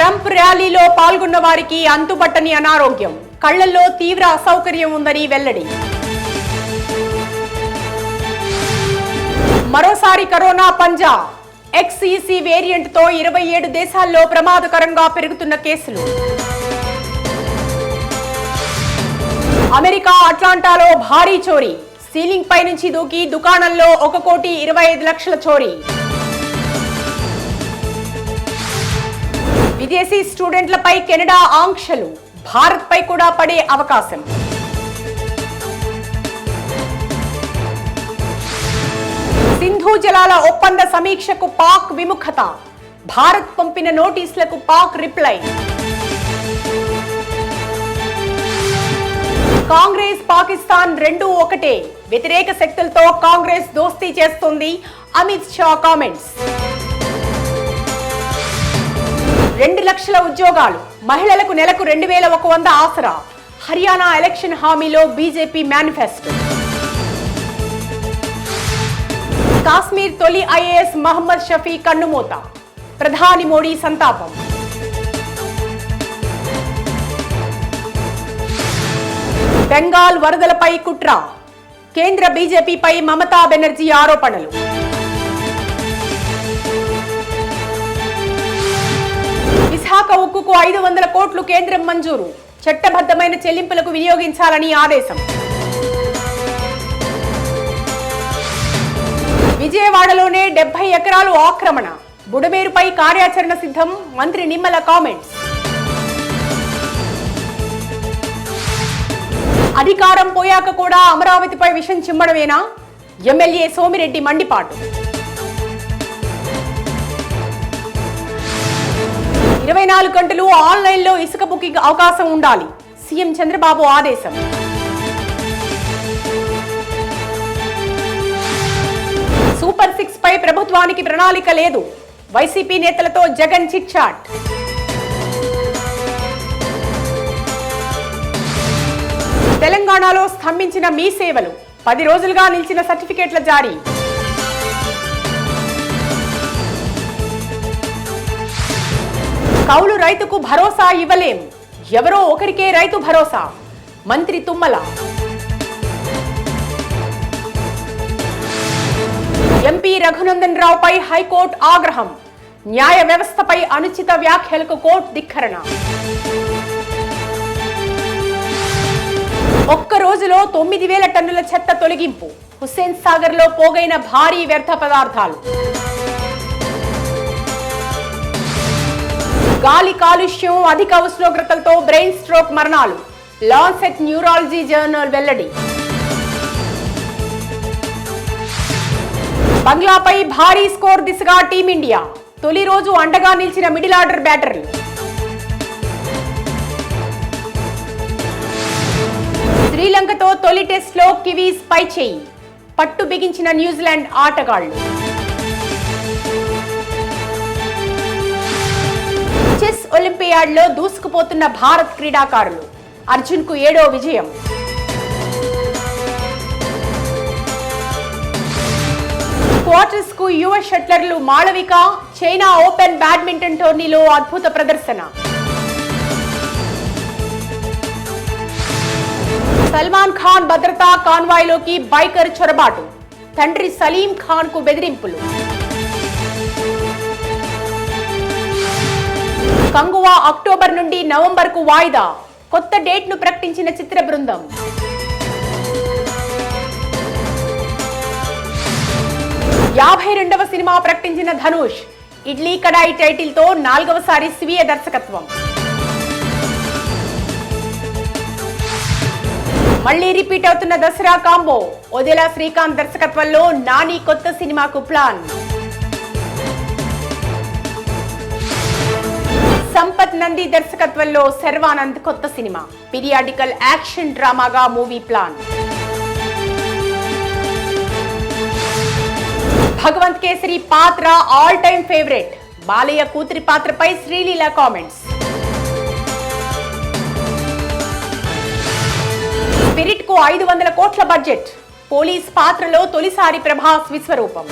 Trump ర్యాలీలో పాల్గొన్న వారికి అంతుపట్టని అనారోగ్యం, కళ్లల్లో తీవ్ర అసౌకర్యం ఉందని వెల్లడి. మరోసారి కరోనా పంజా, XEC వేరియంట్ తో 27 దేశాల్లో ప్రమాదకరంగా పెరుగుతున్న కేసులు. అమెరికా అట్లాంటాలో భారీ చోరీ, సీలింగ్ పై నుంచి దూకి దుకాణంలో 1,25,00,000 చోరీ. విదేశీ స్టూడెంట్లపై కెనడా ఆంక్షలు, భారత్ పై కూడా పడే అవకాశం. సింధు జలాల ఒప్పంద సమీక్షకు పాక్ విముఖత, భారత్ పంపిన నోటీసులకు పాక్ రిప్లై. కాంగ్రెస్ పాకిస్తాన్ రెండూ ఒకటే, వ్యతిరేక శక్తులతో కాంగ్రెస్ దోస్తీ చేస్తోంది, అమిత్ షా కామెంట్స్. 2 లక్షల ఉద్యోగాలు, మహిళలకు నెలకు 2,100 ఆసరా, హర్యానా ఎలక్షన్ హామీలో బీజేపీ మేనిఫెస్టో. కాశ్మీర్ తొలి IAS మహమ్మద్ షఫీ కన్నుమూత, ప్రధాని మోడీ సంతాపం. బెంగాల్ వరదలపై కుట్ర, కేంద్ర బీజేపీపై మమతా బెనర్జీ ఆరోపణలు. విశాఖ ఉక్కుకు 500 కోట్లు కేంద్రం మంజూరు, చట్టబద్ధమైన చెల్లింపులకు వినియోగించాలని ఆదేశం. విజయవాడలోనే 70 ఎకరాలు ఆక్రమణ, బుడమేరుపై కార్యాచరణ సిద్ధం, మంత్రి నిమ్మల కామెంట్స్. అధికారం పోయాక కూడా అమరావతిపై విషం చిమ్మడమేనా, ఎమ్మెల్యే సోమిరెడ్డి మండిపాటు. 24 గంటలు ఆన్లైన్లో ఇసుక బుకింగ్ అవకాశం ఉండాలి, సీఎం చంద్రబాబు ఆదేశం. సూపర్ 6 పై ప్రభుత్వానికి ప్రణాళిక లేదు, వైసీపీ నేతలతో జగన్ చిట్ చాట్. తెలంగాణలో స్తంభించిన మీ సేవలు, 10 రోజులుగా నిలిచిన సర్టిఫికేట్ల జారీ. కౌలు రైతుకు భరోసా ఇవ్వలేం, ఎవరో ఒకరికే రైతు భరోసా, మంత్రి తుమ్మల. ఎంపీ రఘునందన్ రావుపై హైకోర్టు ఆగ్రహం, న్యాయ వ్యవస్థపై అనుచిత వ్యాఖ్యలకు కోర్టు ధిక్కరణ. ఒక్క రోజులో 9,000 టన్నుల చెత్త తొలగింపు, హుస్సేన్ సాగర్ లో పోగైన భారీ వ్యర్థ పదార్థాలు. గాలి కాలుష్యం, అధిక ఉష్ణోగ్రతలతో బ్రెయిన్ స్ట్రోక్ మరణాలు, లాన్సెట్ న్యూరాలజీ జర్నల్ వెల్లడి. బంగ్లాపై భారీ స్కోర్ దిశగా టీమిండియా, తొలి రోజు అండగా నిలిచిన మిడిల్ ఆర్డర్ బ్యాటర్లు. శ్రీలంకతో తొలి టెస్ట్ లో కివీస్ పై చేయి, పట్టు బిగించిన న్యూజిలాండ్ ఆటగాళ్లు. చెస్ ఒలింపియాడ్ లో దూసుకుపోతున్న భారత్ క్రీడాకారులు, అర్జున్ కు 7వ విజయం. క్వార్టర్స్ కు యువ షట్లర్లు మాళవిక, చైనా ఓపెన్ బ్యాడ్మింటన్ టోర్నీలో అద్భుత ప్రదర్శన. సల్మాన్ ఖాన్ భద్రతా కాన్వాయ్లోకి బైకర్ చొరబాటు, తండ్రి సలీం ఖాన్ కు బెదిరింపులు. కంగువా అక్టోబర్ నుండి నవంబర్ కు వాయిదా, కొత్త డేట్ ను ప్రకటించిన చిత్ర బృందం. 52వ సినిమా ప్రకటించిన ధనుష్, ఇడ్లీ కడాయి టైటిల్ తో 4వసారి స్వీయ దర్శకత్వం. మళ్లీ రిపీట్ అవుతున్న దసరా కాంబో, ఒదెలా శ్రీకాంత్ దర్శకత్వంలో నాని కొత్త సినిమాకు ప్లాన్. సంపత్ నంది దర్శకత్వంలో శర్వానంద్ కొత్త సినిమా, పీరియాడికల్ యాక్షన్ డ్రామాగా మూవీ ప్లాన్. భగవంత్ కేసరి పాత్ర ఆల్ టైమ్ ఫేవరెట్, బాలయ్య కూతురి పాత్రపై శ్రీలీల కామెంట్స్. స్పిరిట్ కు 500 కోట్ల బడ్జెట్, పోలీస్ పాత్రలో తొలిసారి ప్రభాస్ విశ్వరూపం.